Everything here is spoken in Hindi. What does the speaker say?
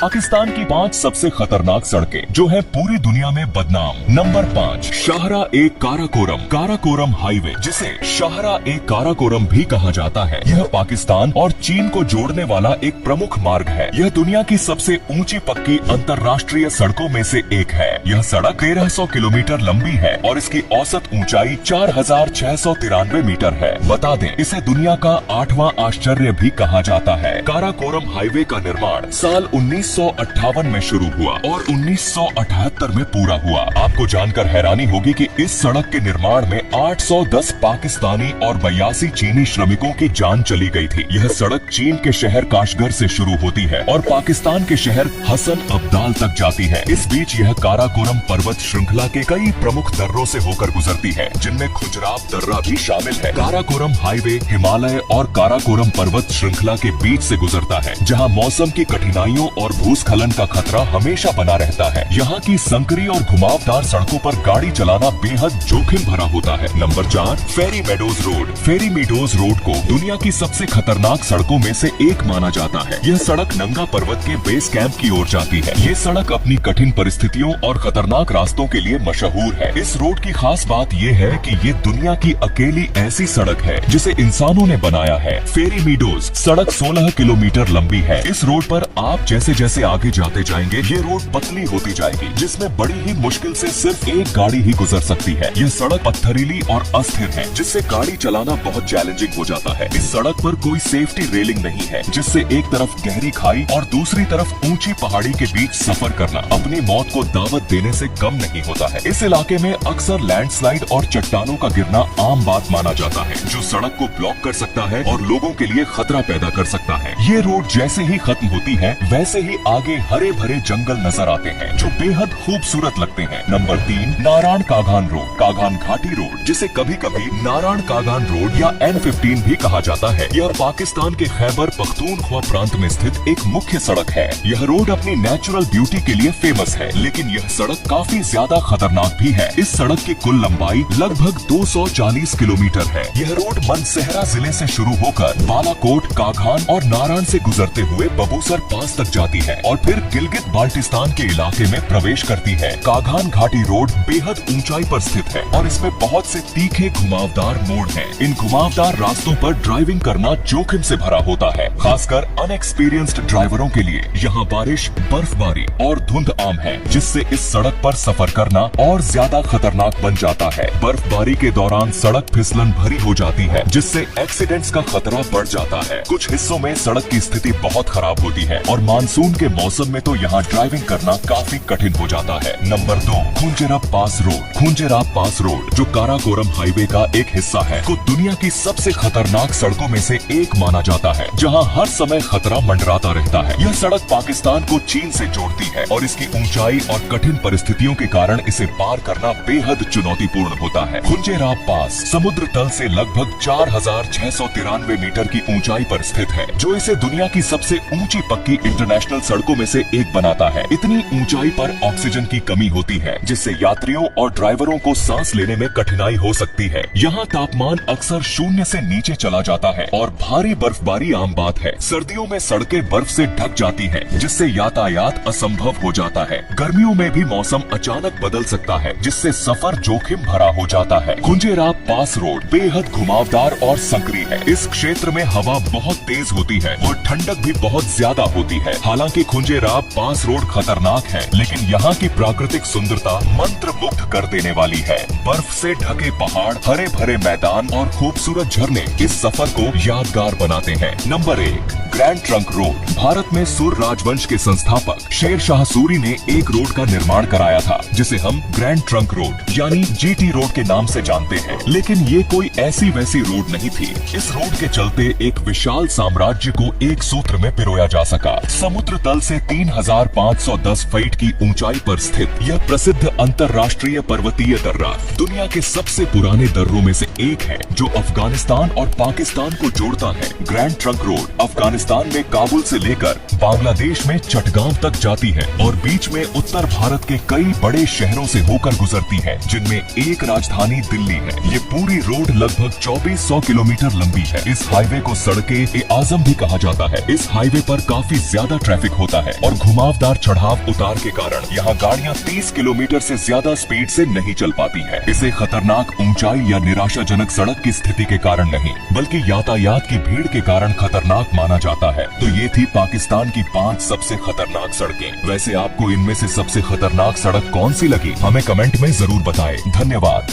पाकिस्तान की 5 सबसे खतरनाक सड़कें जो है पूरी दुनिया में बदनाम। नंबर 5, शाहरा ए काराकोरम। काराकोरम हाईवे, जिसे शाहरा ए काराकोरम भी कहा जाता है, यह पाकिस्तान और चीन को जोड़ने वाला एक प्रमुख मार्ग है। यह दुनिया की सबसे ऊंची पक्की अंतर्राष्ट्रीय सड़कों में से एक है। यह सड़क 1300 किलोमीटर लंबी है और इसकी औसत ऊंचाई 4693 मीटर है। बता दें, इसे दुनिया का 8वां आश्चर्य भी कहा जाता है। काराकोरम हाईवे का निर्माण साल 1958 में शुरू हुआ और 1978 में पूरा हुआ। आपको जानकर हैरानी होगी कि इस सड़क के निर्माण में 810 पाकिस्तानी और 82 चीनी श्रमिकों की जान चली गई थी। यह सड़क चीन के शहर काशगर से शुरू होती है और पाकिस्तान के शहर हसन अब्दाल तक जाती है। इस बीच यह काराकोरम पर्वत श्रृंखला के कई प्रमुख दर्रों से होकर गुजरती है, जिनमें खुजराब दर्रा भी शामिल है। काराकोरम हाईवे हिमालय और काराकोरम पर्वत श्रृंखला के बीच से गुजरता है, जहां मौसम की कठिनाइयों और भूस्खलन का खतरा हमेशा बना रहता है। यहाँ की संकरी और घुमावदार सड़कों पर गाड़ी चलाना बेहद जोखिम भरा होता है। नंबर 4, फेरी मेडोज रोड। फेरी मेडोज रोड को दुनिया की सबसे खतरनाक सड़कों में से एक माना जाता है। यह सड़क नंगा पर्वत के बेस कैंप की ओर जाती है। ये सड़क अपनी कठिन परिस्थितियों और खतरनाक रास्तों के लिए मशहूर है। इस रोड की खास बात ये है कि ये दुनिया की अकेली ऐसी सड़क है जिसे इंसानों ने बनाया है। फेरी मेडोज सड़क 16 किलोमीटर लंबी है। इस रोड पर आप जैसे जैसे आगे जाते जाएंगे, ये रोड पतली होती जाएगी, जिसमें बड़ी ही मुश्किल से सिर्फ एक गाड़ी ही गुजर सकती है। यह सड़क पत्थरीली और अस्थिर है, जिससे गाड़ी चलाना बहुत चैलेंजिंग हो जाता है। इस सड़क पर कोई सेफ्टी रेलिंग नहीं है, जिससे एक तरफ गहरी खाई और दूसरी तरफ ऊंची पहाड़ी के बीच सफर करना अपनी मौत को दावत देने से कम नहीं होता है। इस इलाके में अक्सर लैंडस्लाइड और चट्टानों का गिरना आम बात माना जाता है, जो सड़क को ब्लॉक कर सकता है और लोगों के लिए खतरा पैदा कर सकता है। ये रोड जैसे ही खत्म होती है, वैसे ही आगे हरे भरे जंगल नजर आते हैं, जो बेहद खूबसूरत लगते हैं। Number 3, Narayan Kaghan road. कागान घाटी रोड, जिसे कभी कभी नारायण कागान रोड या N15 भी कहा जाता है, यह पाकिस्तान के खैबर पख्तूनख्वा प्रांत में स्थित एक मुख्य सड़क है। यह रोड अपनी नेचुरल ब्यूटी के लिए फेमस है, लेकिन यह सड़क काफी ज्यादा खतरनाक भी है। इस सड़क की कुल लंबाई लगभग 240 किलोमीटर है। यह रोड मनसेहरा जिले से शुरू होकर बालाकोट, कागान और नारायण से गुजरते हुए बबूसर पास तक जाती है और फिर गिलगित बाल्टिस्तान के इलाके में प्रवेश करती है। कागान घाटी रोड बेहद ऊंचाई पर स्थित है और इसमें बहुत से तीखे घुमावदार मोड़ हैं। इन घुमावदार रास्तों पर ड्राइविंग करना जोखिम से भरा होता है, खासकर अनएक्सपीरियंस्ड ड्राइवरों के लिए। यहाँ बारिश, बर्फबारी और धुंध आम है, जिससे इस सड़क पर सफर करना और ज्यादा खतरनाक बन जाता है। बर्फबारी के दौरान सड़क फिसलन भरी हो जाती है, जिससे एक्सीडेंट्स का खतरा बढ़ जाता है। कुछ हिस्सों में सड़क की स्थिति बहुत खराब होती है और मानसून के मौसम में तो यहाँ ड्राइविंग करना काफी कठिन हो जाता है। नंबर 2, खुंजेराब पास रोड। खुंजेराब पास रोड, जो काराकोरम हाईवे का एक हिस्सा है, को दुनिया की सबसे खतरनाक सड़कों में से एक माना जाता है, जहाँ हर समय खतरा मंडराता रहता है। यह सड़क पाकिस्तान को चीन से जोड़ती है और इसकी ऊंचाई और कठिन परिस्थितियों के कारण इसे पार करना बेहद चुनौतीपूर्ण होता है। खुंजेराब पास समुद्र तल से लगभग 4693 मीटर की ऊंचाई पर स्थित है, जो इसे दुनिया की सबसे ऊंची पक्की इंटरनेशनल सड़कों में से एक बनाता है। इतनी ऊंचाई पर ऑक्सीजन की कमी होती है, जिससे यात्रियों और ड्राइवरों को सांस लेने में कठिनाई हो सकती है। यहाँ तापमान अक्सर 0 से नीचे चला जाता है और भारी बर्फबारी आम बात है। सर्दियों में सड़कें बर्फ से ढक जाती हैं, जिससे यातायात असंभव हो जाता है। गर्मियों में भी मौसम अचानक बदल सकता है, जिससे सफर जोखिम भरा हो जाता है। खुंजेराब पास रोड बेहद घुमावदार और संकरी है। इस क्षेत्र में हवा बहुत तेज होती है और ठंडक भी बहुत ज्यादा होती है। हालांकि खुंजेराब पास रोड खतरनाक है, लेकिन यहाँ की प्राकृतिक सुंदरता मंत्र मुग्ध कर देने वाली है। बर्फ से ढके पहाड़, हरे भरे मैदान और खूबसूरत झरने इस सफर को यादगार बनाते हैं। Number 1, grand trunk road. Bharat में सुर राजवंश के संस्थापक शेर शाह सूरी ने एक रोड का निर्माण कराया था, जिसे हम ग्रैंड ट्रंक रोड यानी GT रोड के नाम से जानते हैं। लेकिन ये कोई ऐसी वैसी रोड नहीं थी। इस रोड के चलते एक विशाल साम्राज्य को एक सूत्र में पिरोया जा सका। समुद्र तल से 3510 फीट की ऊंचाई पर स्थित यह प्रसिद्ध अंतर्राष्ट्रीय पर्वतीय दर्रा दुनिया के सबसे पुराने दर्रों में से एक है, जो अफगानिस्तान और पाकिस्तान को जोड़ता है। ग्रैंड ट्रंक रोड अफगानिस्तान में काबुल से लेकर बांग्लादेश में चटगांव तक जाती है और बीच में उत्तर भारत के कई बड़े शहरों से होकर गुजरती है, जिनमें एक राजधानी दिल्ली है। ये पूरी रोड लगभग 2400 किलोमीटर लंबी है। इस हाईवे को सड़के ए आजम भी कहा जाता है। इस हाईवे पर काफी ज्यादा ट्रैफिक होता है और घुमावदार चढ़ाव उतार के कारण यहाँ गाड़ियाँ 30 किलोमीटर से ज्यादा स्पीड से नहीं चल पाती है। इसे खतरनाक ऊंचाई या निराशाजनक सड़क की स्थिति के कारण नहीं, बल्कि यातायात की भीड़ के कारण खतरनाक माना जाता है। तो ये थी पाकिस्तान की 5 सबसे खतरनाक सड़कें। वैसे आपको इनमें से सबसे खतरनाक सड़क कौन सी लगी, हमें कमेंट में जरूर बताएं। धन्यवाद।